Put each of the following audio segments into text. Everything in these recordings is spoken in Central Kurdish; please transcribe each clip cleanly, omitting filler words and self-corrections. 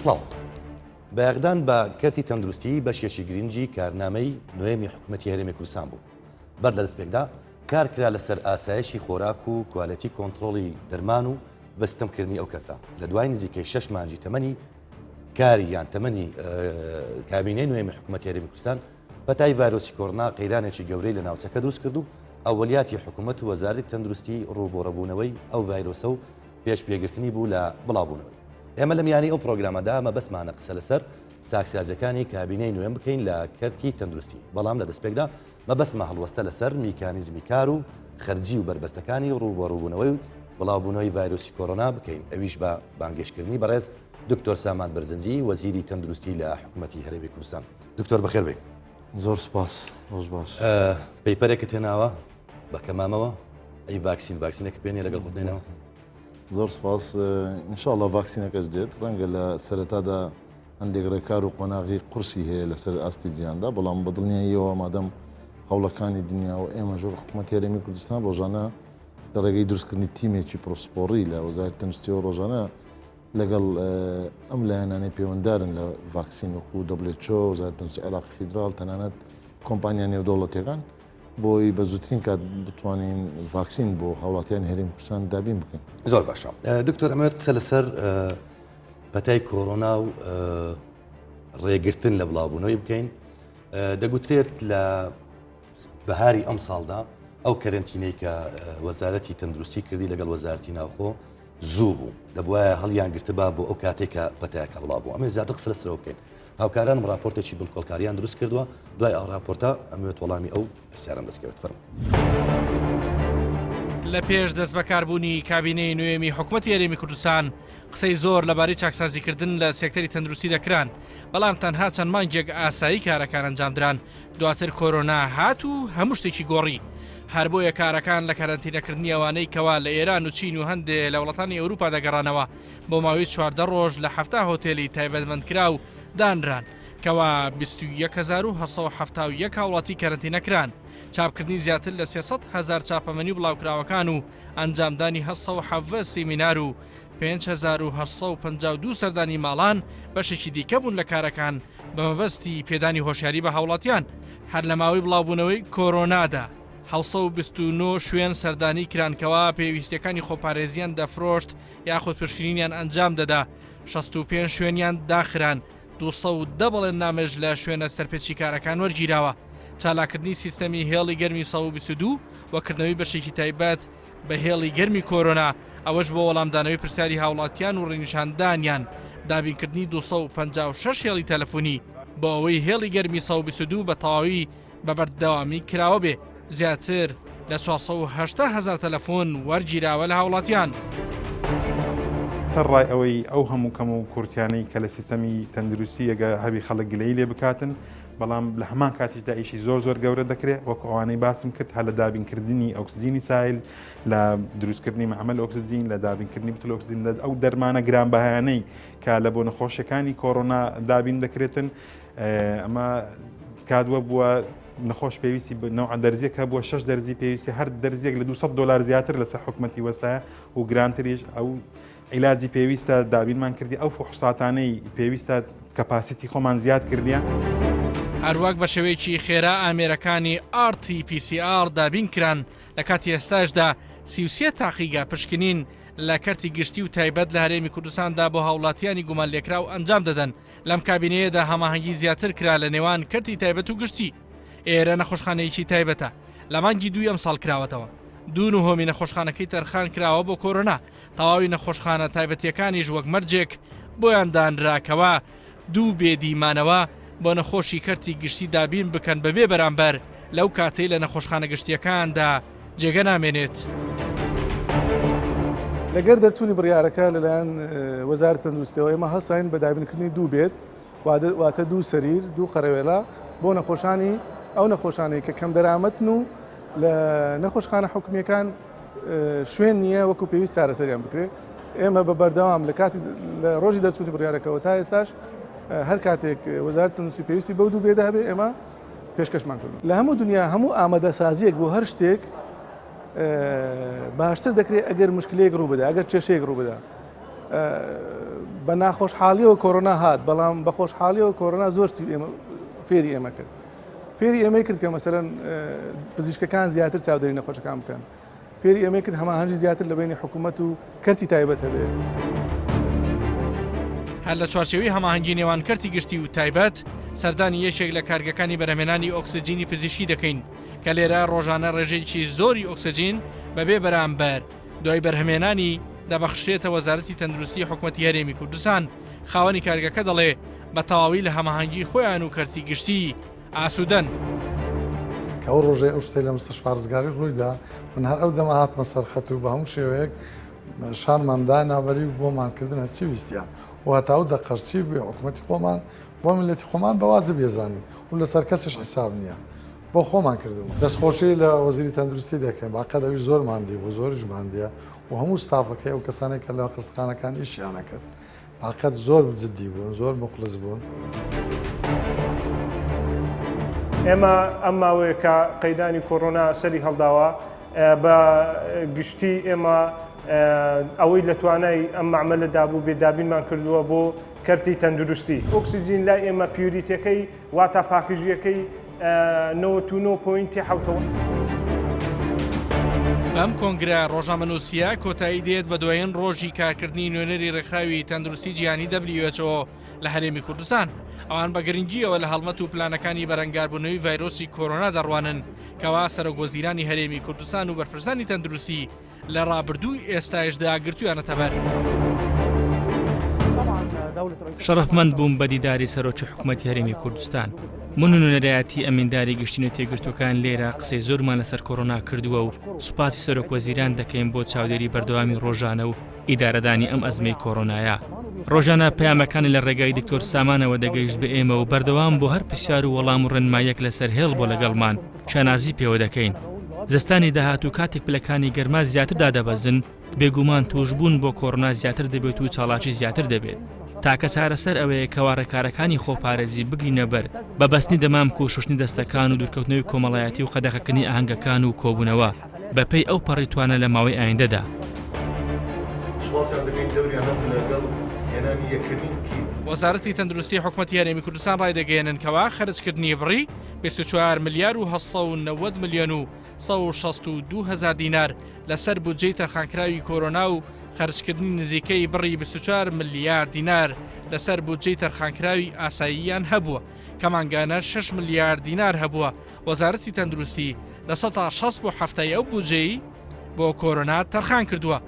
سڵاو بەیەقدان بە کەرتی تەندروستی بەشێکی گرنگی کارنامەی نوێمی حکوومەتی هەرێمی کوردستان بوو. بەر لە دەستپێکدا کار کرا لەسەر ئاسایشی خۆراک و کوالەتی کۆنتترۆڵی دەرمان و بەستەمکردنی ئەو کەرتە لە دوای نزیکەی 6 مانجی تەمەنی کاری یان تەمەنی کابینەی نوێمی حکوومەتی هەرێمی کوردستان بەتای ڤایرۆسی کۆڕۆنا قەیرانێکی گەورەی لە ناوچەکە دروست کرد و ئەوەلیاتی حکوومەت و وەزارەتی تەندروستی ڕووبۆڕەبوونەوەی ئەو ڤایرۆسە و پێش پێگرتنی بوو لە بڵاوبوونەوەی. ئێمە لە میانی ئەو پرۆگرامەدا ئەمە بەسمانە قسە لەسەر چاکسازەکانی کابینەی نوێم بکەین لە کەرتی تەندروستی، بەڵام لە دەستپێکدا مەبەستمە هەڵوەستە لەسەر میکانیزمی کار و خەرجی و بربەستەکانی ڕووبەڕووبوونەوەی و بڵاوبوونەوەی ڤایرۆسی کۆڕۆنا بکەین، ئەویش بە بانگێشکردنی بەڕێز دکتۆر سامان بەرزنجی وەزیری تەندروستی لە حکوومەتی هەرێمی کوردستان. دکتۆر بەخێر بێ. زۆر سپاس. ڕۆژ باش. پەیپەرێکت هێناوە بە کەمامەوە ئەی ڤاکسینێکت پێێنێ لەگەڵ خۆتێنەوە؟ زۆر سپاس. ئینشاءڵڵا ڤاکسینەکەش دێت، ڕەنگە لە سەرەتادا هەندێک ڕێکار و قۆناغی قورسی هەیە لەسەر ئاستی جیهاندا، بەڵام بەدڵنیاییەوە مادەم هەوڵەکانی دنیا و ئێمە ژۆر حکوومەتی هەرێمی کوردستان ڕۆژانە لە ڕێگەی دروستکردنی تیمێکی پرۆسپۆڕی لە وەزارەتی تەندروستیەوە ڕۆژانە لەگەڵ ئەم لایەنانەی پەیوەنددارن لە ڤاکسین وەکو WHO، وەزارەتی تەندروستی عێراقی فیدراڵ، تەنانەت کۆمپانیا نێودەوڵەتیەکان بۆی بە زووترین کات بتوانین ڤاکسین بۆ هاوڵاتیانی هەرێمی کوردستان دابین بکەین. زۆر باشە. دکتۆر ئەمەوێت قسە لەسەر پەتای کۆڕۆنا و ڕێگرتن لە بڵاوبوونەوەی بکەین. دەگوترێت لە بەهاری ئەم ساڵدا ئەو کەرنتینەی کە وەزارەتی تەندروستی کردی لەگەڵ وەزارەتی ناوخۆ زوو بوو، دەبوایە هەڵیان گرتبا بۆ ئەو کاتێک کە پەتایەکە بڵاو بوو. ئەمە زیاتر قسە لەسەرەوە بکەین. هاوکارانم راپۆرتێکی بنکۆڵکاریان دروست کردووە، دوای ئەو راپۆرتە ئەمەوێت وەڵامی ئەو پرسیارم دەستکەوێت. فەرموو. لە پێش دەست بەکاربوونی کابینەی نوێمی حکوومەتی هەرێمی کوردستان قسەی زۆر لەبارەی چاکسازیکردن لە سێکتەری تەندروستی دەکران، بەڵام تەنها چەند مانگێک ئاسایی کارەکان ئەنجامدران. دواتر کۆرۆنا هات و هەموو شتێکی گۆڕی. هەر بۆیە کارەکان لە کارەنتینەکردنی ئەوانەی کەوا لە ئێران و چین و هەندێک لە وڵاتانی ئەوروپا دەگەڕانەوە بۆ ماوەی 14 ڕۆژ لە 7 هۆتێلی تایبەتمەندکرا و دانران، کەوا 21,771 هاوڵاتی کەرنتینەکران. چاپکردنی زیاتر لە 300,000 چاپەمەنی و بڵاوکراوەکان و ئەنجامدانی 770 سیمینار و 5,852 سەردانی ماڵان بەشێکی دیکە بوون لە کارەکان بە مەبەستی پێدانی هۆشیاری بە هاوڵاتیان. هەر لە ماوەی بڵاوبوونەوەی کۆرۆنادا 729 شوێن سەردانی کرانکەوە پێویستەکانی خۆپارێزیان دەفرۆشت یاخود پشکنینیان ئەنجام دەدا، 65 شوێنیان داخران، 210 بەڵێن نامەژ لە شوێنە سەرپێچی کارەکان وەرگیراوە. چالاکردنی سیستەمی هێڵی گەرمی 122 وەکردنەوەی بەشێکی تایبەت بە هێڵی گەرمی کۆرۆنا، ئەوەش بۆ وەڵامدانەوەی پرسیاری هاوڵاتیان و ڕێنیشاندانیان، دابینکردنی 256 هێڵی تەلەفۆنی بۆ ئەوەی هێڵی گەرمی 122 بە تەواوی بە بەردەوامی کراوە بێ. زیاتر لە 480,000 تەلەفۆن وەرگیراوە لە هاوڵاتیان. سەرڕای ئەوەی ئەو هەموو کەم و کورتیانەی کە لە سیستەمی تەندروستی ئەگە هەبی خەڵک گلەی لێ بکاتن، بەڵام لە هەمان کاتیشدا ئیشی زۆر گەورە دەکرێت، وەکو ئەوانەی باسم کرد هە لە دابینکردنی ئۆکسجینی سایل، لە دروستکردنی مەعمەل ئۆکسجین، لە دابینکردنی بتڵ ئۆکسجین، لە ئەو دەرمانە گرانبەهایانەی کە لە بۆ نەخۆشیەکانی کۆڕۆنا دابین دەکرێتن. ئەمە کادووە بووە نەخۆش پێویستی نەوع دەرزیەکە بووە 6 دەرزی پێویستی، هەر دەرزیەک لە $200 زیاتر لەسەر حکوومەتی وەستایە و گرانتریش. ئەو عیلاجی پێویستە دابینمان کردی، ئەو فحوساتانەی پێویستە کەپاسیتی خۆمان زیاد کردیان. هەروەک بە شێوەیەکی خێرا ئامێرەکانی RT-PCR دابین کران. لە کاتی ئێستاشدا 33 تاقیگا پشکنین لە کەرتی گشتی و تایبەت لە هەرێمی کوردستاندا بۆ هاوڵاتیانی گومان لێکراو ئەنجام دەدەن. لەم کابینەیەدا هەماهەنگی زیاتر کرا لە نێوان کەرتی تایبەت و گشتی. ئێرە نەخۆشخانەیەکی تایبەتە لە مانگی 2 ئەم ساڵ کراوەتەوە. 2/3 نەخۆشخانەکەی تەرخان کراوە بۆ کۆرۆنا. تەواوی نەخۆشخانە تایبەتیەکانیش وەک مەرجێک بۆیان دانراکەوە 2 بێدیمانەوە بۆ نەخۆشی کەرتی گشتی دابین بکەن بەبێ بەرامبەر لەو کاتەی لە نەخۆشخانە گشتیەکاندا جێگە نامێنێت. لەگەر دەرچوونی بڕیارەکە لەلایەن وەزارەتی تەندروستیەوە ئێمە هەستاین بە دابینکردنی 2 بێت، واتە 2 سەریر 2 قەرەوێڵە بۆ نەخۆشانی ئەو نەخۆشانەی کە کەم دەرامەتن و لە نەخۆشخانە حکومیەکان شوێن نییە وەکو پێویست چارەسەریان بکرێت. ئێمە بە بەردەوام لە کاتی لە ڕۆژی دەرچوونی بڕیارەکەەوە تا ئێستاش هەر کاتێک وەزارەتی تەندروستی پێویستی بەو 2 بێدا هەبێ ئێمە پێشکەشمان کردو. لە هەموو دنیا هەموو ئامادەسازیەک بۆ هەر شتێک باشتر دەکرێت ئەگەر مشکلەیەک ڕوو بدە، ئەگەر کێشەیەک ڕوو بدە. بە ناخۆشحاڵیەوە کۆرۆنا هات بەڵام بە خۆشحاڵیەوە کۆرۆنا زۆرتی فێری ئێمە کرد فێری ئێمە کرد کە مەسەرەن پزیشکەکان زیاتر چاودێری نەخۆشەکان بکەن فێری ئێمە کرد هەماهەنگی زیاتر لە بینی حکوومەت و کەرتی تایبەت هەبێت هەر لە چوارچێوەی هەماهەنگی نێوان کەرتی گشتی و تایبەت سەردانی یەکێک لە کارگەکانی بەرهەمێنانی ئۆکسجینی پزیشکی دەکەین کە لێرە ڕۆژانە ڕێژەیەکی زۆری ئۆکسجین بەبێ بەرامبەر دوای بەرهەمێنانی دەبەخشێتە وەزارەتی تەندروستی حکوومەتی هەرێمی کوردستان خاوەنی کارگەکە دەڵێ بە تەواوی لە هەماهەنگی خۆیان و کەرتی گشتی ئاسوودەن کە ئەو ڕۆژەی ئەو شتەی لە مستەشفا ڕزگاری ڕوویدا من هەر ئەو دەمە هاتمە سەرخەت و بە هەموو شێوەیەک شانماندا ناوەری بۆمانکردن هەرچی ویستیان و هەتا ئەو دەقەرچی بێ حکوومەتی خۆمان بۆ ملەتی خۆمان بەوازە بێزانین و لەسەر کەسش حیساب نییە بۆ خۆمان کردوم دەستخۆشی لە وەزیری تەندروستی دەکەین باقەدەوی زۆر ماندی بۆ زۆریش ماندیە و هەموو ستافەکەی ئەو کەسانێک کە لە خستخانەکان ئیشیانە کرد باقەت زۆر جددی بوون زۆر مخلص بوون. ئێمە ئەم ماوەیە کە قەیدانی کۆڕۆنا سەری هەڵداوە بە گشتی ئێمە ئەوەی لە توانای ئەم معمەلە دابوو بێدابینمان کردووە بۆ کەرتی تەندروستی ئۆکسیجین لای ئێمە پیوریتەکەی واتە پاکژیەکەی 99.7. ئەم کۆنگرە ڕۆژنامەنووسیە کۆتایی دێت بە دوایین ڕۆژی کارکردنی نوێنەری ڕێکخراوی تەندروستی جیهانی WHO لە هەرێمی کوردستان ئەوان بە گرنگیەوە لە هەڵمەت و پلانەکانی بەرەنگاربوونەوەی ڤایرۆسی کۆرۆنا دەڕوانن کەوا سەرۆکوەزیرانی هەرێمی کوردستان و بەرپرسانی تەندروستی لە ڕابردووی ئێستایشدا گرتویانەتە بەر. شەرەفمەند بووم بە دیداری سەرۆکی حکوومەتی هەرێمی کوردستان. من و نوێنەرایەتی ئەمینداری گشتین و تێگرتوەکان لێرە قسەی زۆرمان لەسەر کۆڕۆنا کردووە و سوپاسی سەرۆکوەزیران دەکەین بۆ چاودێری بەردەوامی ڕۆژانە و ئیدارەدانی ئەم ئەزمەی کۆڕۆنایە. ڕۆژانە پەیامەکانی لە ڕێگای دکتۆر سامانەوە دەگەیشت بە ئێمە و بەردەوام بۆ هەر پرسیار و وەڵام و ڕێنمایەک لەسەر هێڵ بۆ لەگەڵمان شانازی پێوە دەکەین. زستانی داهات و کاتێک پلەکانی گەرما زیاتردا دەبەزن بێگومان توشبوون بۆ کۆڕۆنا زیاتر دەبێت و چاڵاکی زیاتر دەبێت. تاکە چارەسەر ئەوەیە کەوا ڕێکارەکانی خۆپارێزی بگرینە بەر بە بەستنی دەمام و شوشتنی دەستەکان و دوورکەوتنەوەی کۆمەڵایەتی و قەدەغەکردنی ئاهەنگەکان و کۆبوونەوە بەپێی ئەو پەڕیتوانە لە ماوەی ئایندەدا. وەزارەتی تەندروستی حکوومەتی هەرێمی کوردستان ڕای دەگەێنن کەوا خەرجکردنی بڕی 24 ملیار و 790 ملیۆن و 162 هزار دینار لەسەر بودجەی تەرخانکراوی کۆرۆنا و خەرجکردنی نزیکەی بڕی 24 ملیار دینار لەسەر بودجەی تەرخانکراوی ئاساییان هەبووە کەمانگانە 6 ملیار دینار هەبووە. وەزارەتی تەندروستی لە 160 بۆ هەفتەی ئەو بودجەی بۆ کۆرۆنا تەرخان کردووە.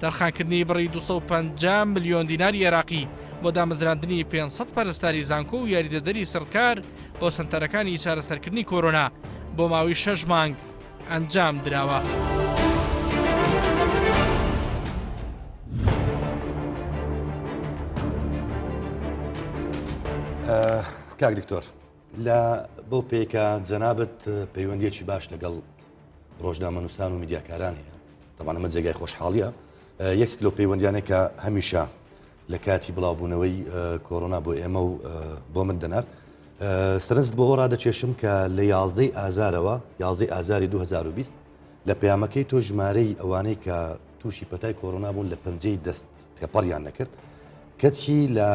تەرخانکردنی بڕی 250 ملیۆن دیناری عێراقی بۆ دامەزراندنی 500 پەرستاری زانکۆ و یاریدەدەری سەرکار بۆ سنتەرەکانی چارەسەرکردنی کۆرۆنا بۆ ماوەی 6 مانگ ئەنجام دراوە. کاک دکتۆر لە بۆ پێکە جەنابەت پەیوەندیەکی باش لەگەڵ ڕۆژنامەنووسان و میدیاکاران هەیە تەمان ئەمە جێگای خۆشحاڵیە یەکێک لەو پەیوەندیانێک کە هەمیشە لە کاتی بڵاوبوونەوەی کۆرۆنا بۆ ئێمە و بۆ من دەنارد سەرنجت بۆ ئەو ڕادەکێشم کە لە 11 ئازارەوە 11 ئازاری 2020 لە پەیامەکەی تۆ ژمارەی ئەوانەی کە تووشی پەتای کۆرۆنا بوون لە پەنجەی دەست تێپەڕیان نەکرد کەچی لە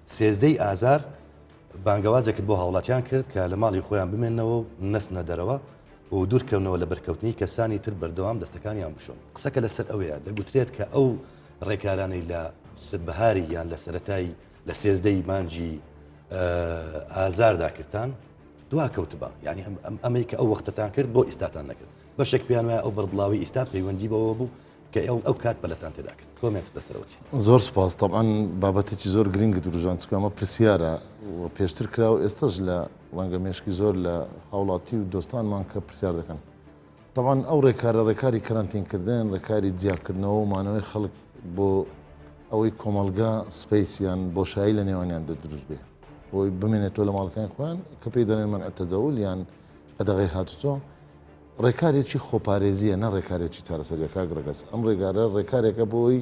13 ئازار بانگەوازێکت بۆ هاوڵاتیان کرد کە لە ماڵی خۆیان بمێنەوە و نەستنە دەرەوە و دوورکەونەوە لە بەرکەوتنی کەسانی تر بەردەوام دەستەکانیان بشۆن. قسەکە لەسەر ئەوەیە دەگوترێت کە ئەو ڕێکارانەی لە بەهاری یان لە سەرەتایی لە 13 مانجی ئازارداکردان دواکەوت بە یعنی ئەمەی کە ئەو وەختتان کرد بۆ ئیستاتان نەکرد بەشێک پیان وایە ئەو بەربڵاوی ئیستا پەیوەندی بەوە بوو کە ئەو کات بەلەتان تێدا کرد کۆمنت دەسەرەوەی زۆر سپاس طبعاً بابەتێکی زۆر گرنگت دروژان چکە ئەمە پرسیارە و پێشتر کرا و ئێستاش لە ڕەنگە مێشکی زۆر لە هاوڵاتی و دۆستانمان کە پرسیار دەکەن طبعاً ئەو ڕێکارە کەرانتینکردن ڕێکاری جیاکردنەوە و مانەوەی خەڵک بۆ ئەوەی کۆمەلگا سپیسیان بۆشایی لە نێوانیان دەدروست بێ بۆی بمێنێتەوە لە ماڵەکانی خۆیان کە پێی دەڵێن من ئەتەجەول یان قەدەغەی هاتوچۆ ڕێکارێکی خۆپارێزیە نە ڕێکارێکی چارەسەریەکە گرەگەس ئەم ڕێگارە ڕێکارێکە بۆی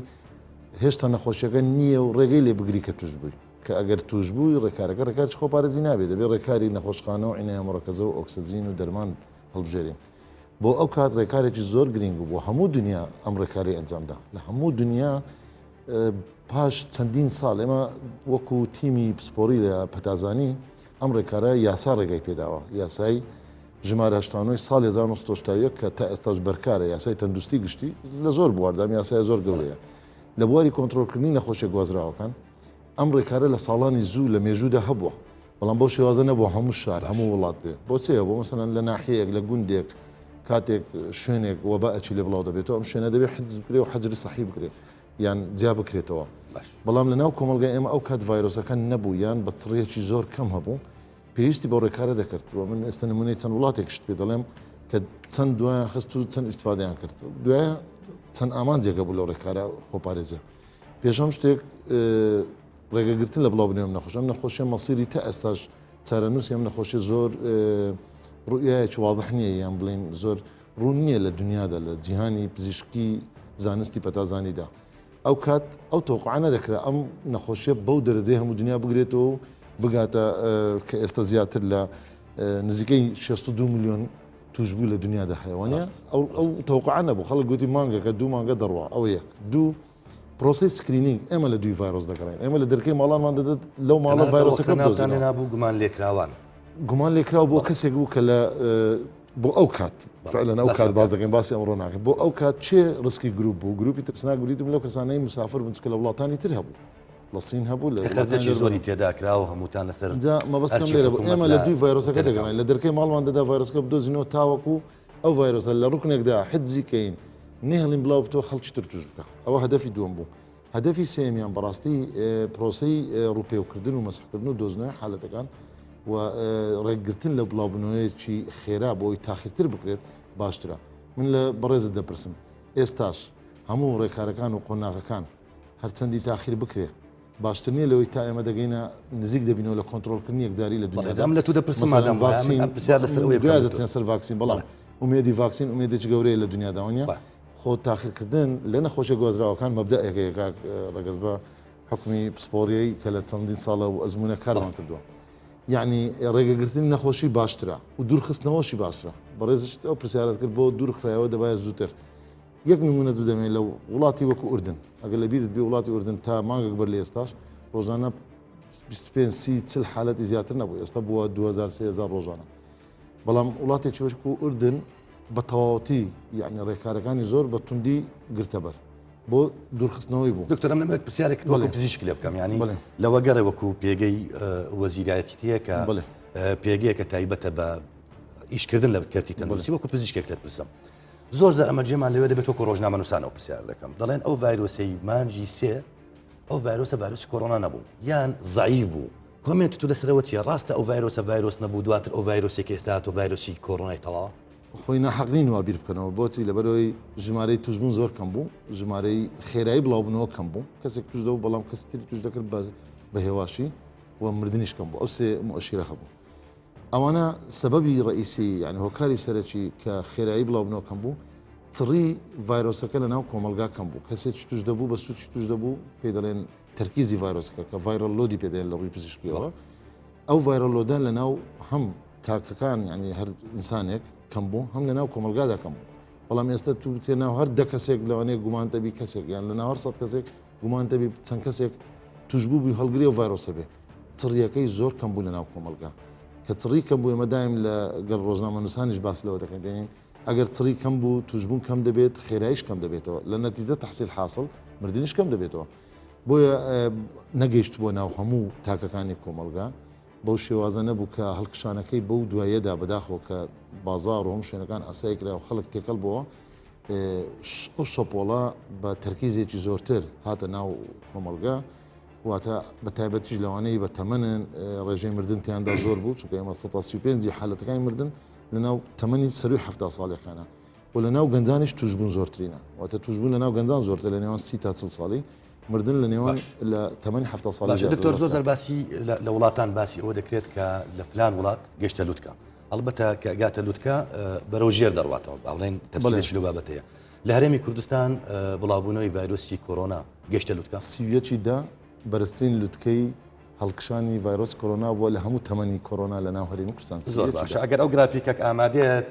هێشتا نەخۆشیەکە نییە و ڕێگەی لێ بگری کە توش بووی کە ئەگەر توش بووی ڕێکارەکە ڕێکارێکی خۆپارێزی نابێت دەبێت ڕێکاری نەخۆشخانە و عینەیە مڕەکەزە و ئۆکسجین و دەرمان هەڵبژێرین بۆ ئەو کات ڕێکارێکی زۆر گرنگ و بۆ هەموو دنیا ئەم ڕێکاری ئەنجامدا لە هەموو دنیا پاش چەندین ساڵ ئێمە وەکو تیمی پسپۆری لە پەتازانی ئەم ڕێکارە یاسا ڕێگای پێداوە یاسای ژمارە هەشتانۆی ساڵ 1970 کە تا ئێستاش بەرکارە یاسای تەندروستی گشتی لە زۆر بواردام یاسای زۆر گەورەیە لە بواری کۆنتترۆلکردنی نەخۆشیە گوازراوەکان ئەم ڕێکارە لە ساڵانی زوو لە مێژوودا هەبووە بەڵام بۆ شێوازە نەبوو هەموو شار هەموو وڵات بێ بۆچەیە بۆ مەسەن لە ناحەیەک لە گوندێک کاتێک شوێنێک وەبا ئەچی لێ بڵاو دەبێتەوە ئەم شوێنە دەبێت حجز بکرێ و حەجری سەحی بکرێت یان جیا بکرێتەوە بەڵام لە ناو کۆمەلگای ئێمە ئەو کات ڤایرۆسەکان نەبوو یان بە چڕێکی زۆر کەم هەبوو پێویستی بۆ ڕێکارە دەکرد و من ئێستا نمونەی چەند وڵاتێک شت پێ دەڵێم کە چەند دوایان خست و چەند ئیسفادەیان کرد دوایە چەند ئامانجێکە بوو لەو ڕێکارە خۆپارێزە پێشەم شتێک ڕێگەگرتن لە بڵاوبنێم نەخۆش ئەم نەخۆشیە مەسیری تا ئێستاش چارەنووسی ئەم نەخۆشی زۆر ڕوئایەکی واضح نییە یان بڵێن زۆر ڕوون نییە لە دنیادا لە جیهانی پزیشکی زانستی پەتازانیدا ئەو کات ئەو تۆقعانە دەکرا ئەم نەخۆشیە بەو دەرەجەی هەموو دنیا بگرێتەوە و بگاتە کە ئێستا زیاتر لە نزیکەی 62 میلیۆن توشبوو لە دنیادا حیوانە ئەو تۆقعانە بوو خەڵک گوتی مانگەکە دوو مانگە دەڕوە ئەو یەک دوو پرۆسی سکرینینگ ئێمە لە دوی ڤایرۆس دەکڕین ئێمە لە دەرکەی ماڵانمان دەدات لەو ماڵە ڤایرۆسەکە نابوو گومان لێکراوان گومان لێکراوە بۆ کەسێک بوو کە لە بۆ ئەو کات فعلا ئەو کات باز دەکەین باسی ئەمڕۆ ناکەین بۆ ئەو کات چێ ڕسکی گروپ بوو گروپی ترسناک بریتم لەو کەسانەی مسافر بن چکە لە وڵاتانی تر هەبوو لە سین هەبوو لە خەرجی زۆری تێدا کراوە هەمووتان لەسەر مەبەستم لێرە ئێمە لە دوی ڤایرۆسەکە دەگەڕین لە دەرکەی ماڵمان دەدا ڤایرۆسەکە بدۆزینەوە تاوەکو ئەو ڤایرۆسە لە ڕوکنێکدا حجزی کەین نێهڵین بڵاو بتەوە خەڵکی تر توش بکە ئەوە هەدەفی دووەم بوو هەدەفی سێمیان بەڕاستی پرۆسەی ڕوپێوکردن و مەسحکردن و دۆزنەوەی حالەتەکان و ڕێکگرتن لە بڵاوبنەوەیەکی خێرا بۆی تاخیرتر بکرێت باشترە من لە بەڕێزت دەپرسم ئێستاش هەموو ڕێکارەکان و قۆناغەکان هەرچەندی تاخیر بکرێ باشتر نیە لەوەی تا ئێمە دەگەینە نزیک دەبینەوە لە کۆنتترۆلکردنی یەکجاری لە دنیام لە تو دەپرسم لەسەر ڤاکسین بەڵام ومێدی ڤاکسین ومێدێکی گەورەیە لە دنیاداوانە خۆ تاخیرکردن لە نەخۆشیە گوازراوەکان مەبدەیەکە ڕێگەز بە حکومی پسپۆریەی کە لە چەندین ساڵە و ئەزمونە کارمان کردووە یعنی ڕێگەگرتنی نەخۆشی باشترە و دوورخستنەوەشی باشترە بەڕێزشت ئەو پرسیارەت کرد بۆ دوورخرایەوە دەبایە زووتر یەک نمونە دوو دەمێت لە وڵاتی وەکو ئوردن ئەگەر لە بیرت بێ وڵاتی ئوردن تا مانگەک بەر لە ئێستاش ڕۆژانە 25 حالەتی زیاتر نەبوو ئێستا بووە 2000 ڕۆژانە بەڵام وڵاتێکی وەکو ئوردن بە تەواوەتی یعنی ڕێکارەکانی زۆر بە توندی گرتەبەر بۆ دوورخستنەوەی بوو دکتۆر ئەم نەمەوێت پرسیارێک وەکو پزیشک لێ بکەم ینی لەوە گەڕێ وەکو پێگەی وەزیرایەتیە کە پێگەیەکە تایبەتە بە ئیشکردن لە کەرتی تەندروستی وەکو پزیشکێک لێت پرسم زۆر زار ئەمە جێمان لەوێ دەبێت وەکو ڕۆژنامە نووسانەوە پرسیار دەکەم دەڵێن ئەو ڤایرۆسەی مانجی سێ ئەو ڤایرۆسە ڤایرۆسی کۆڕۆنا نەبوو یان زەعیف بوو کۆمنت تو لەسەرەوە چیە ڕاستە ئەو ڤایرۆسە ڤایرۆس نەبوو دواتر ئەو ڤایرۆسێکی ئێستا و ڤایرۆسی کۆڕۆنای تەواو خۆی ناحەقنین وا بیر بکەنەوە بۆچی لەبەرەوەی ژمارەی توشبوون زۆر کەم بوو ژمارەی خێرایی بڵاوبوونەوە کەم بوو کەسێک توش دەبوو بەڵام کەس تری توش دەکرد بە هێواشی و مردنیش کەم بوو ئەو سێ مؤشیرە هەبوو ئەوانە سەبەبی ڕئیسی یعنی هۆکاری سەرەکی کە خێرایی بڵاوبوونەوە کەم بوو چڕی ڤایرۆسەکە لە ناو کۆمەلگا کەم بوو کەسێکی توش دەبوو بە سوچی توش دەبوو پێ دەڵێن تەرکیزی ڤایرۆسەکە کە ڤایرۆل لۆدی پێدەێن لە ڕووی پزیشکیەوە ئەو ڤایرۆل لۆدان لە ناو هەم تاکەکان یعنی هەر ئینسانێک کەم بوو هەم لە ناو کۆمەلگادا کەم بوو بەڵام ئێستا تو تێ ناو هەر دە کەسێک لەوانەیە گومانتەبی کەسێک یان لە ناو 100 کەسێک گومانتەبی چەند کەسێک توشبوو بووی هەڵگری و ڤایرۆسە بێ چڕیەکەی زۆر کەم بوو لە ناو کۆمەلگا کە چڕی کەم بوو ئێمە دایم لە گەڵ ڕۆژنامە نووسانیش باس لەوە دەکەین دێنین ئەگەر چڕی کەم بوو توشبوون کەم دەبێت خێراییش کەم دەبێتەوە لە نەتیجە تەحسیل حاصل مردنیش کەم دەبێتەوە بۆیە نەگەیشت بۆ ناو هەموو تاکەکانی کۆمەلگا بەو شێوازە نەبوو کە هەڵکشانەکەی بەو دوایەدا بەداخەوە کە بازار و هەم شوێنەکان ئاسایکرا و خەڵک تێکەڵ بووە ئەو شەپۆڵە بە تەرکیزێکی زۆرتر هاتە ناو کۆمەلگا واتە بە تایبەتیش لەوانەی بە تەمەنن ڕێژەی مردنتیاندا زۆر بوو چونکە ئێمە 35 حالەتەکانی مردن لە ناو تەمەنی سەروی 70 ساڵیەکانە و لە ناو گەنجانیش توشبوون زۆرترینە واتە توشبوون لە ناو گەنجان زۆرتر لە نێوان 30 تا 40 ساڵی مردن لە نێوان لە تەمەنی 70 ساڵی دکتۆر زۆر باسی لە وڵاتان باسی ئەوە دەکرێت کە لە فلان وڵات گەشتە لوتکە ئەلبەتە کە گاتە لوتکە بەرەو ژێر دەڕواتەوە باڵێن تەفسیرێکی لەو بابەتەیە لە هەرێمی کوردستان بڵاوبوونەوەی ڤایرۆسی کۆڕۆنا گەشتە لوتکە سیویەکی دا بەرزترین لوتکەی هەڵکشانی ڤایرۆس کۆڕۆنا بووە لە هەموو تەمەنی کۆڕۆنا لە ناو هەرێمی کوردستان زۆر باشە ئەگەر ئەو گرافیکەک ئامادێت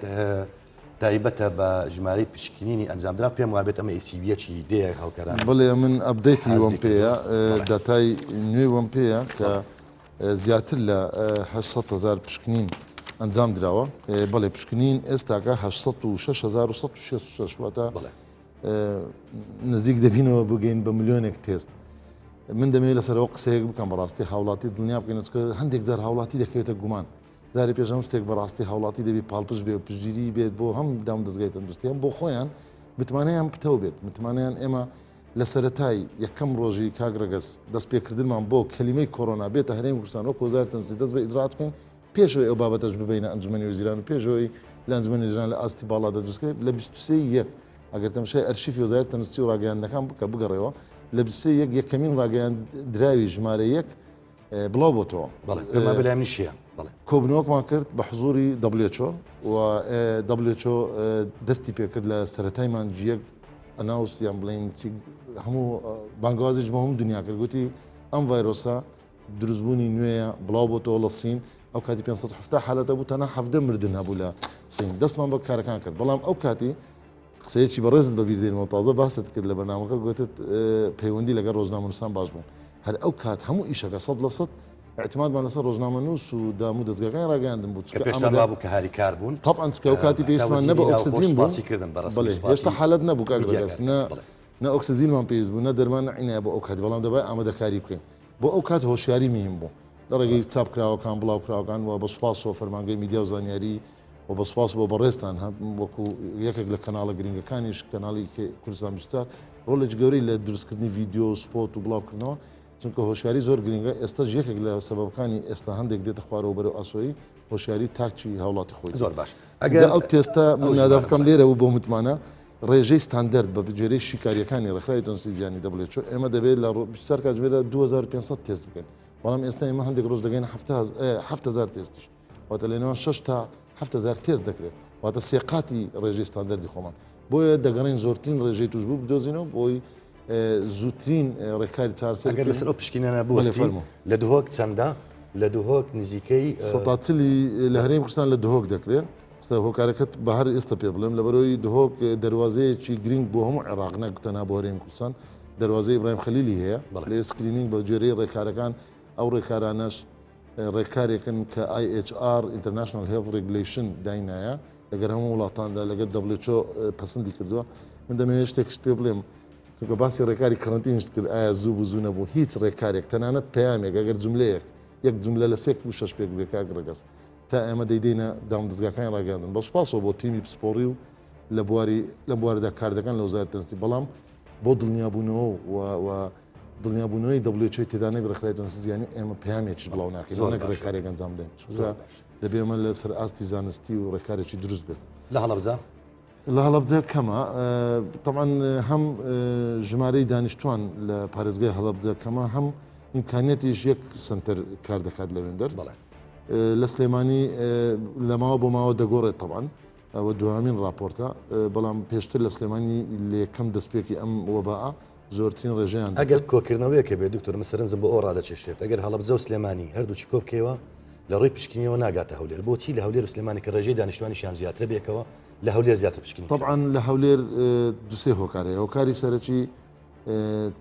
تایبەتە بە ژمارەی پشکنینی ئەنجامدرا پێم وابێت ئەمە ئیسیویەکی دەیە هاوکاران بڵێ من ئەبدەیتی حەزی وەم پێەیە کردم. داتای نوێ وەم پێەیە کە زیاتر لە 800,000 پشکنین ئەنجام درراوە بەڵێ پشکنین ئێستاکە 6,666 واتە بڵێ نزیک دەبینەوە بگەین بە ملیۆنێک تێست من دەمێت لەسەرەوە قسەیەک بکەم بەڕاستی هاوڵاتی دڵنیا بکەین هەندێک جار هاوڵاتی دەکەوێتە گومان زاری پێشەم شتێک بەڕاستی هاوڵاتی دەبی پاڵپش بێ و پشگیری بێت بۆ هەم دام دەستگای تەندروستیان بۆ خۆیان متمانەیان پتەوە بێت متمانیان ئێمە لە سەرەتای یەکەم ڕۆژی کاگرەگەس دەست پێکردنمان بۆ کەلیمەی کۆڕۆنا بێتە هەرێمی کوردستان وەکو وەزارەتی تەندروستی دەست بە ئیجرات بکەین پێشەوەی ئەو بابەتەش ببینە ئەنجومەنی وەزیران و پێشەوەی لە ئەنجومەنی وەزیران لە ئاستی باڵا دەدروستکرێت لە 23 ئەگەر تەماشای ئەرشیفی وەزارەتی تەندروستی و ڕاگەیاندنەکان بکە بگەڕێەوە لە 23 یەکەمین ڕاگەیان دراوی ژمارە یەک بڵاو بۆتەوە بەڵێ پێما بەلایەن نیشیە بڵێ کۆبنەوەکمان کرد بە حزوری WHO و WHO دەستی پێکرد لە سەرەتایمان جیەک ئەناوس یان بڵین هەموو بانگوازیش بە هەموو دنیا کرد گوتی ئەم ڤایرۆسە دروستبوونی نوێیە بڵاو بۆتەوە لە سین ئەو کاتی 570 حالەتە بوو تەنها 17 مردن هەبوو لە سین دەستمان بە کارەکان کرد بەڵام ئەو کاتی قسەیەکی بەڕێزت بەبیردێنەوە تازە باست کرد لە بەنامەکە گوتت پەیوەندی لەگەڵ ڕۆژنامەنووسان باش بوون هەر ئەو کات هەموو ئیشەکە 100% اعتمادمان لەسەر ڕۆژنامەنووس و دام و دەستگاکانی ڕاگەاندن بوو کە پێشتان وابوو کە هاری کار بوون طبعا ئەو کاتی پێویستمان نەبە ئۆکسجین بوو کردن بەڵێ هێشتا حالت نەبوو کاگرەگەس نە ئۆکسجینمان پێویست بوو نە دەرمان عینایە بۆ ئەو کاتی بەڵام دەبای ئامادەکاری بکەین بۆ ئەو کات هۆشیاری مهم بوو لە ڕێگەی چاپکراوەکان بڵاو کراوەکان و بە سوپاس و فەرمانگەی میدیا و زانیاری و بە سوپاس بۆ بەڕێستان وەکو یەکێک لە کەناڵە گرنگەکانیش کەناڵی کوردستان بیستار ڕۆڵێک گەورەی لە دروستکردنی ڤیددیۆ و سپۆت و بڵاوکردنەوە چونکە هۆشیاری زۆر گرنگە ئێستا یەکێک لە سەبەبەکانی ئێستا هەندێک دێتە خوارەوە بەرەو ئاسۆی هۆشیاری تاکچی هاوڵاتی خۆی زۆر باش ئەگەر ئەو تێستە نادافکەم لێرە و بۆ متمانە ڕێژەی ستاندرد بە بجێرەی شیکاریەکانی ڕێکخراوی تەندروستی جیهانی WHO ئێمە دەبێت لە بیستار کاتژمێرە 2500 تێست بکەین بەڵام ئێستا ئێمە هەندێک ڕۆژ دەگەین 7000 تێستیش واتە لێنەوە 6 تا 7000 تێست دەکرێت واتە سێقاتی ڕێژەی ستاندردی خۆمان بۆیە دەگەڕین زۆرترین ڕێژەی توش بوو بدۆزینەوە بۆی زووترین ڕێکاری چارسەر ئەگەر لەسەر ئەو پشکینانە بوەستی لە دهۆک چەندە لە دهۆک نزیکەی سەتاتلی لە هەرێمی کوردستان لە دهۆک دەکرێت ئێستا هۆکارەکەت بە هەر ئێستا پێ بڵێم لەبەرەوەی دهۆک دەواازەیەکی گرنگ بۆ هەموو عێراق نەگوتەنا بۆ هەرێمی کوردستان دەواازەی ئیبراهیم خەلیلی هەیە لە سکرینینگ بە جێرەی ڕێکارەکان ئەو ڕێکارانەش ڕێکارێکن کە IHR International Health Regulation داینایە لەگەر هەموو وڵاتاندا لەگەر WHO پەسەندی کردووە من دەمەوێت شتێکش پێ بڵێم چونکە باسی ڕێکاری کەڕەنتینش کرد ئایا زوو بزوو نەبوو هیچ ڕێکارێک تەنانەت پەیامێک ئەگەر جملەیەک یەک جملە لە 3 و 6 پێک بێ کاگرەگەس تا ئێمە دەیدەینە دام دەستگاکانی ڕاگەاندن بە سوپاسەوە بۆ تیمی پسپۆڕی و لە بوارەدا کار دەکەن لە وزارەتی تەندروستی بەڵام بۆ دڵنیابوونەوە و دڵنیابوونەوەی WHO تێدانەی ڕێکخراوی تەندروستی جیهانی ئێمە پەیامێکی بڵاو ناکەین نەک ڕێکارێک ئەنجام بدەین دەبێ ئەمە لە سەر ئاستی زانستی و ڕێکارێکی دروست بێت لە هەڵەبجە لە هەڵەبجە کەمە طبعا هەم ژمارەی دانیشتوان لە پارێزگای هەڵەبجە کەمە هەم ئیمکانێتیش یەک سنتەر کار دەکات لەوێندەر لە سلێمانی لە ماوە بۆ ماوە دەگۆڕێت طبعا ئەوە دوامین راپۆرتە بەڵام پێشتر لە سلێمانی لە یەکەم دەستپێکی ئەم وەباە زۆرترین ڕێژەیان ئەگەر کۆکردنەوەیەکە بێ دکتۆر مسەرنجم بۆ ئەو ڕادەچێشێت ئەگەر هەڵەبجە و سلێمانی هەردووچی کۆبکەوە لە ڕۆی پشکنیەوە ناگاتە هەولێر بۆچی لە هەولێر و سلێمانی کە ڕێژەی دانیشتوانیشیان زیاترە بێکەوە لە هەولێر زیاتر پشکنی طبعا لە هەولێر دوسێ هۆکارەیە هۆکاری سەرەکی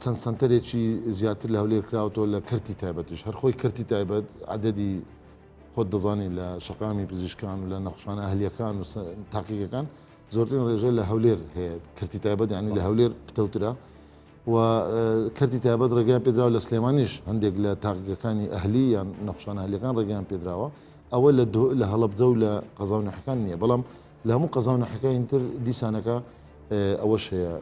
چەند سنتەرێکی زیاتر لە هەولێر کراوەوە لە کەرتی تایبەتیش هەر خۆی کەرتی تایبەت عدەدی خۆت دەزانی لە شەقامی پزیشکان و لە نەخۆشخانە ئەهلیەکان و تاقیەکان زۆرترین ڕێژە لە هەولێر هەیە کەرتی تایبەت یعنی لە هەولێر پتەوترا و کەرتی تایبەت ڕێگەیان پێدراوە لە سلێمانیش هەندێک لە تاقیەکانی ئەهلی یان نەخۆشخانە ئەهلیەکان ڕێگەیان پێدراوە ئەوە لە هەڵەبجە و لە قەزا و نەحەکان نییە بەڵام لە هەموو قەزا و نەحەکانی تر دیسانەکە ئەوەش هەیە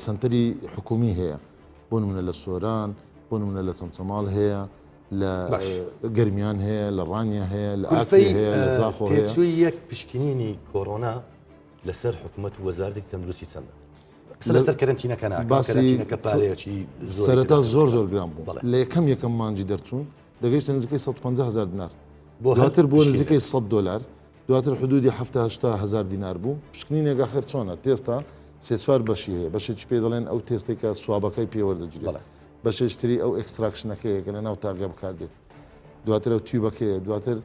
سنتەری حکومی هەیە بۆ نمونە لە سۆران بۆ نمونە لە چەمچەماڵ هەیە لە گەرمیان هەیە لە ڕانیا هەیە لە ئاکری هەیە لە زاخۆ هەیە تێچووی یەک پشکنینی کۆڕۆنا لەسەر حکوومەت و وەزارەتی تەندروستی چەندە لەسەر کەرەنتینەکە کەرەنتینەکە پارەیەکی سەرەتا زۆر گران بوو لە یەکەم مانجی دەرچوون دەگەیشتە نزیکەی 150,000 دینار دواتر بۆ نزیکەی $100 دواتر حدودی 70,000 دینار بوو پشکنینێک آخر چۆنە تێستا سێ-چوار بەشی هەیە بەشێکی پێ دەڵێن ئەو تێستێکە سوابەکەی پێوەردەگیرێت بەشێشتری ئەو ئەکستراکشنەکەیە کە لە ناو تاقیە بکاردێت دواتر ئەو تیوبەکەیە دواتر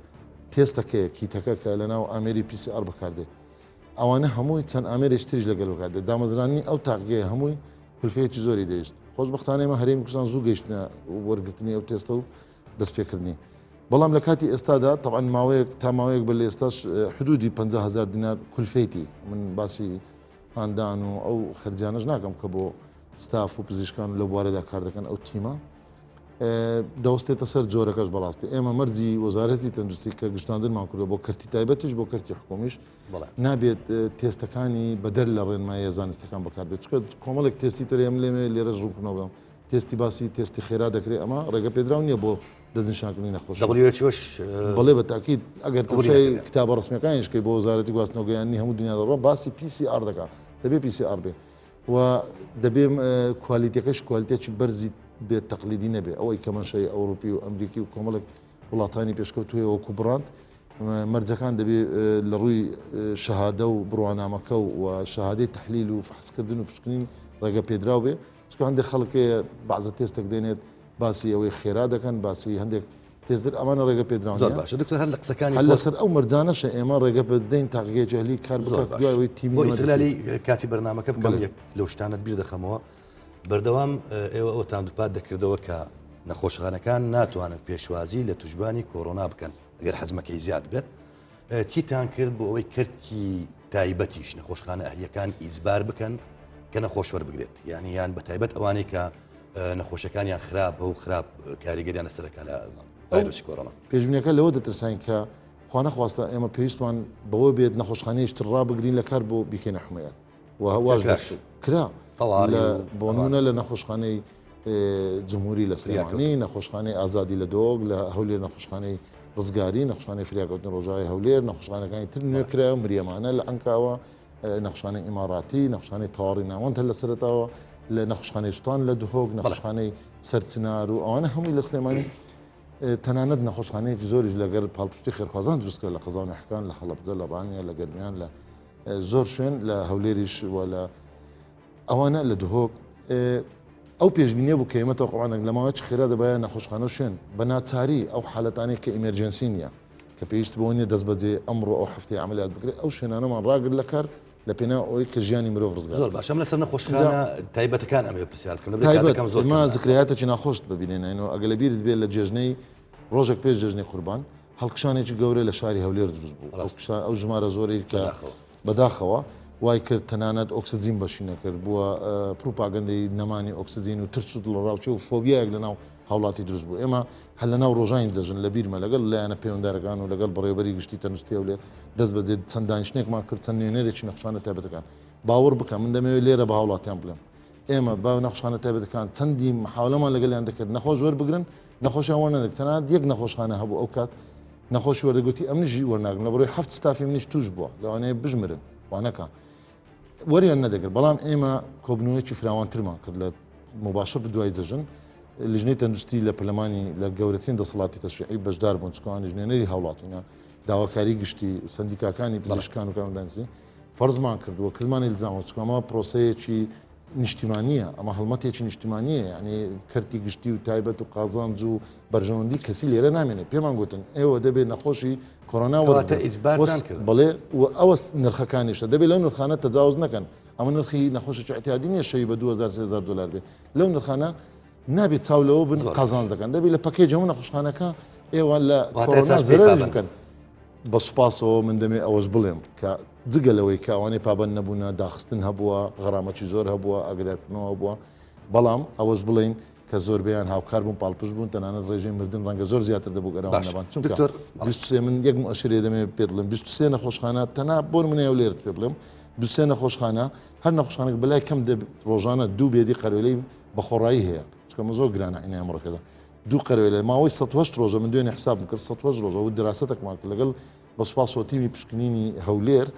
تێستەکەی کیتەکە کە لەناو ئامێری PCR بەکاردێت ئەوانە هەمووی چەند ئامێرێشتریش لەگەڵ بکاردێت دامەزرانی ئەو تاقیە هەمووی کولفەیەکی زۆری دەویست خۆشبەختانەیمە هەرێمی کوردستان زوو گەیشتنە وەرگرتنی ئەو تێستە و دەستپێکردنی بەڵام لە کاتی ئێستادا طبعا ماوەیەک تا ماوەیەک بە لە ئێستاش حدودی 50,000 دینار کولفەیتی من باسی خاندان و ئەو خەرجانەش ناکەم کە بۆ ستاف و پزیشکان لە بوارەدا کار دەکەن ئەو تیمە دەوەستێتە سەر جۆرەکەش بەڕاستی ئێمە مەرجی وەزارەتی تەندروستی کە گشتاندنمان کردو بۆ کەرتی تایبەتیش بۆ کەرتی حکومیش نابێت تێستەکانی بەدەر لە ڕێنمایە زانستەکان بەکاربێت چکە کۆمەڵێک تێستی ترێم لێمێ لێرەش ڕوونکردنەوە بم تێستی باسی تێستی خێرا دەکرێت ئەمە ڕێگە پێدراو نییە بۆ دەستنیشانکردنی نەخۆش بەڵێ بە تاکید ئەگەر کتابە ڕسمیەکانیشکەی بۆ وەزارەتی گواستنەوەگەیانی هەموو دنیا دەڕۆ باسی PCR دەکات دەبێ PCR بێ و دەبێ کوالیتەکەش کوالیتێکی بەرزی بێت تەقلیدی نەبێ ئەوەی کە مەشەی ئەوروپی و ئەمریکی و کۆمەڵک وڵاتانی پێشکەوتوی وەکو بڕاند مەرجەکان دەبێ لە ڕووی شەهادە و بڕوانامەکە و شەهادەی تەحلیل و فحسکردن و پشکنین ڕێگە پێدراو بێ چکە هەندێک خەڵکەیە بەعزە تێستێک دێنێت باسی ئەوەی خێرا دەکەن باسی هەندێک تێزدر ئەمانە ڕێگە پێدراون زۆر باشە دکتۆر هەر لە قسەکانی لەسەر ئەو مەرجانەشە ئێمە ڕێگە بدەین تاقیە جەهلی کار دوایەوەی تیمی بۆ ئیسلالی کاتی بەرنامەکە بکەم یەک لەو شتانت بیر دەخەمەوە بەردەوام ئێوە ئەوتان دووپات دەکردەوە کە نەخۆشخانەکان ناتوانن پێشوازی لە توشبانی کۆڕۆنا بکەن ئەگەر حەزمەکەی زیاد بێت چیتان کرد بۆ ئەوەی کەرتی تایبەتیش نەخۆشخانە ئەهلیەکان ئیزبار بکەن کە نەخۆش وەربگرێت یعنی یان بە تایبەت ئەوانەی کە نەخۆشەکانیان خراپ و خراپ کاریگەریان لەسەرەکە لە ڤایرۆسی کۆڕۆنا پێشبینیەکە لەوە دەترسین کە خوا نەخواستە ئێمە پێویستمان بەوە بێت نەخۆشخانەیەشتر ڕابگرین لە کار بۆ بیکەینە حمایەت و هەواش کرا بۆ نمونە لە نەخۆشخانەی جمهوری لە سلێمانی نەخۆشخانەی ئازادی لە دۆگ لە هەولێر نەخۆشخانەی ڕزگاری نەخۆشخانەی فریاکەوتنی ڕۆژاوی هەولێر نەخۆشخانەکانی تر نوێکرا مریەمانە لە ئەنکاوە نەخۆشخانەی ئیماراتی نەخۆشخانەی تەواڕی ناوەندە لە سەرەتاوە لە نەخۆشخانەی سوستان لە دهۆک نەخۆشخانەی سەرچنار و ئەوانە هەمووی لە سلێمانی تەنانەت نەخۆشخانەیەکی زۆریش لەگەر پاڵپشتی خێرخوازان دروستکرا لە قەزان حکان لە حەڵەبجە لە ڕانیە لە گەرمیان لە زۆر شوێن لە هەولێریش و لە ئەوانە لە دهۆک ئەو پێشبینیە بوو کە ئێمە تەوقعانێک لەماوە چ خێرا دەبایە نەخۆشخانە شوێن بە ناچاری ئەو حالەتانێک کە ئیمەرجەنسی نییە کە پێویست بۆ نیە دەست بەجێ ئەمڕۆ ئەو هەفتەی عملیات بکرێت ئەو شوێنانەمان ڕاگرت لە کار لە پێنا ئەوەی کە ژیانی مرۆڤ ڕزگار زۆر باشە لەسەر نەخۆشخانە تایبەتەکان ئەمێ پرسیارکردن ما زکرایاتێکی ناخۆشت ببینێنەوە ئەگە لە بیرت بێت لە جێژنەی ڕۆژێک پێش جێژنەی قوربان هەڵکشانێکی گەورە لە شاری هەولێر دروست بوو ئەو ژمارە زۆری کە بەداخەوە وای کرد تەنانەت ئۆکسسیجین بەشینە کرد بووە پروپاگەندەی نەمانی ئۆکسسیجین و ترس و ڕاوچێ و فۆبیایەک لەناو هاوڵاتی دروست بوو ئێمە هەل لەناو ڕۆژین جەژن لە بیرمە لەگەڵ لایەنە پەیوەنددارەکان و لەگەڵ بەڕێوەبەری گشتی تەندروستی هەولێر دەست بەجێ چەند دانیشتێکمان کرد چەند نوێنەرێکی نەخۆشخانە تایبەتەکان باوەڕ بکەم من دەمەوێت لێرە بە هاوڵاتیان بڵێم ئێمە با نەخۆشخانە تایبەتەکان چەندی محاولەمان لەگەڵیان دەکرد نەخۆش وەربگرن نەخۆشیان وەرنەدەک تەنانەت یەک نەخۆشخانە هەبوو ئەو کات نەخۆشی وەردەگوتی ئەم نژی وەرناگرن لە بەڕێی 7 ستافی منیش توش بووە لەوانەیە بژمرن وانەکە وەریان نەدەگرت بەڵام ئێمە کۆبنەوەیکی فراوانترمان کرد لە مباشر دوای جەژن لیژنەی تەندروستی لە پەرلەمانی لە گەورەترین دەسەڵاتی تەشریعی بەشدار بوون چکان لیژنێنەری هاوڵاتینە داواکاری گشتی و سندیکاکانی پزیشکان و کارمەندانی فەرزمان کردووە کردمانی الزامەوە چکەمە پرۆسەیەکی نیشتیمانیە ئەمە هەڵمەتێکی نیشتیمانیە یعنی کەرتی گشتی و تایبەت و قازانج و بەرژەوەندی کەسی لێرە نامێنێت پێمان گوتن ئێوە دەبێت نەخۆشی کۆڕۆنا بڵێ ئەوە نرخەکانیشە دەبێت لەو نرخانە تەجاوز نەکەن ئەمە نرخی نەخۆشی اعتیادی نیە شەوی بە 2000 دلار بێ لەو نرخانە نابێت چاولەوە بن قازانج دەکەن دەبێت لە پەکێج هەموو نەخۆشخانەکە ئێوە لە کۆڕۆنا زەرەر بکەن بە سوپاسەوە من دەمێ ئەوەش بڵێم کە جگەلەوەی کە ئەوانەی پابەند نەبوونە داخستن هەبووە غەرامەکی زۆر هەبووە ئاگدارکردنەوە بووە بەڵام ئەوەش بڵین کە زۆربیان هاوکار بوون پاڵپشت بوون تەنانەت ڕێژەی مردن ڕەنگە زۆر زیاتر دەبوو گەراوان نەبان چونکە 23 من یەک مؤشرێ دەمێ پێ بڵێم 23 نەخۆشخانە تەنها بۆ منێ لێرت پێ بڵێم 23 نەخۆشخانە هەر نەخۆشخانەك بەلای کەم ڕۆژانە دوو بێدی قەرێلەی بەخۆڕایی هەیە چکەمە زۆر گرانە ئینە ئەمڕەکەدا دوو قەرێلە ماوەی 108 ڕۆژە من دوێنێ حساب کرد 108 ڕۆژە و دراستێکمان کرد لەگەڵ بە سوپاسۆتیمی پشکنینی هەولێر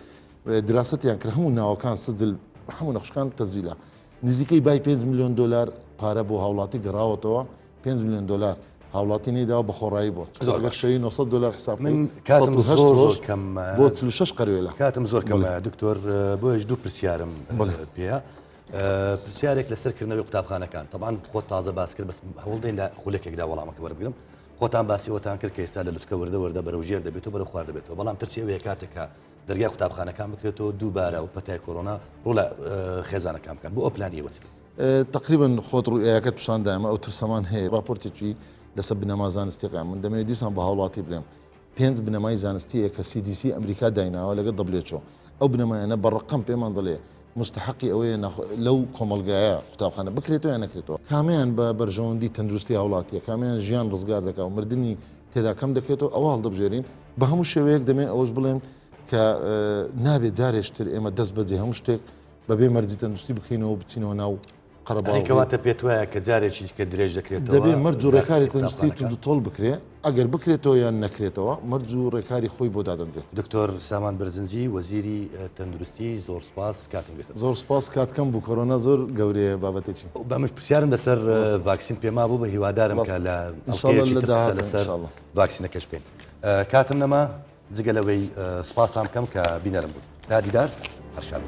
دراستیان کرد هەموو ناوەکان سجل هەموو نەخۆشخان تەزیلە نزیکەی بای 5 میلیۆن دلار پارە بۆ هاوڵاتی گەڕاوەتەوە 5 میلیۆن دلار هاوڵاتی نەیداوە بە خۆڕایی بۆ زۆر شەوی 900 دلار حساب من کاتم زۆر کەم بۆ 36 قەرێلە کاتم زۆر کەمە دکتۆر بۆیش دوو پرسیارم پێە پرسیارێک لەسەرکردنەوەی قوتابخانەکان طبعاً خۆت تازە باس کرد بەس هەوڵدەین لە خولێکێکدا وەڵامەکە وەربگرم خۆتان باسی ئەوتان کرد کە ئێستا لە لوتکە وردە بەرەو ژێر دەبێتەوە بەرەو خوار دەبێتەوە بەڵام ترسی ئەوەیە کاتێکە دەرگای قوتابخانەکان بکرێتەوە دووبارە و پەتای کۆرۆنا ڕوو لە خێزانەکان بکەن بۆ ئەو پلانی وەچ تقریبا خۆت ڕوئەکەت پیشاندا ئەمە ئەو ترسەمان هەیە راپۆرتێکی لەسەر بنەما زانستیەکان من دەمەوێت دیسان بە هاوڵاتی بڵێم 5 بنەمای زانستیە کە CDC ئەمریکا دایناوە لەگە WHO ئەو بنەمایانە بەڕقم پێمان دەڵێ مستحقی ئەوەیە لەو کۆمەلگایە قوتابخانە بکرێتەوە یان نەکرێتەوە کامیان بە بەرژەوەندی تەندروستی هاوڵاتیە کامیان ژیان ڕزگار دەکات و مردنی تێدا کەم دەکرێتەوە ئەوە هەڵدەبژێرین بە هەموو شێوەیەک دەمێ ئەوەش بڵێن کە نابێت جارێشتر ئێمە دەست بەجێ هەموو شتێک بەبێ مەرجی تەندروستی بکەینەوە بچینەوە ناو قەرەباڵکەواتە پێت وایە کە جارێکی کە درێژ دەکرێتەوە دەبێ مەرج و ڕێکاری تەندروستی تۆڵ بکرێ ئەگەر بکرێتەوە یان نەکرێتەوە مەرج و ڕێکاری خۆی بۆ دادەنرێت دکتۆر سامان بەرزنجی وەزیری تەندروستی زۆر سپاس کاتم گرتم زۆر سپاس کاتکەم بوو کۆرۆنا زۆر گەورەیە بابەتێکی بەمش پرسیارم لەسەر ڤاکسین پێما بوو بە هیوادارم کە لە ئەڵقەیەکی تر قسە لەسەر ڤاکسینەکەش بکەین کاتم نەما جگە لەوەی سوپاسام بکەم کە بینەرم بوو دادیدار هەرشاد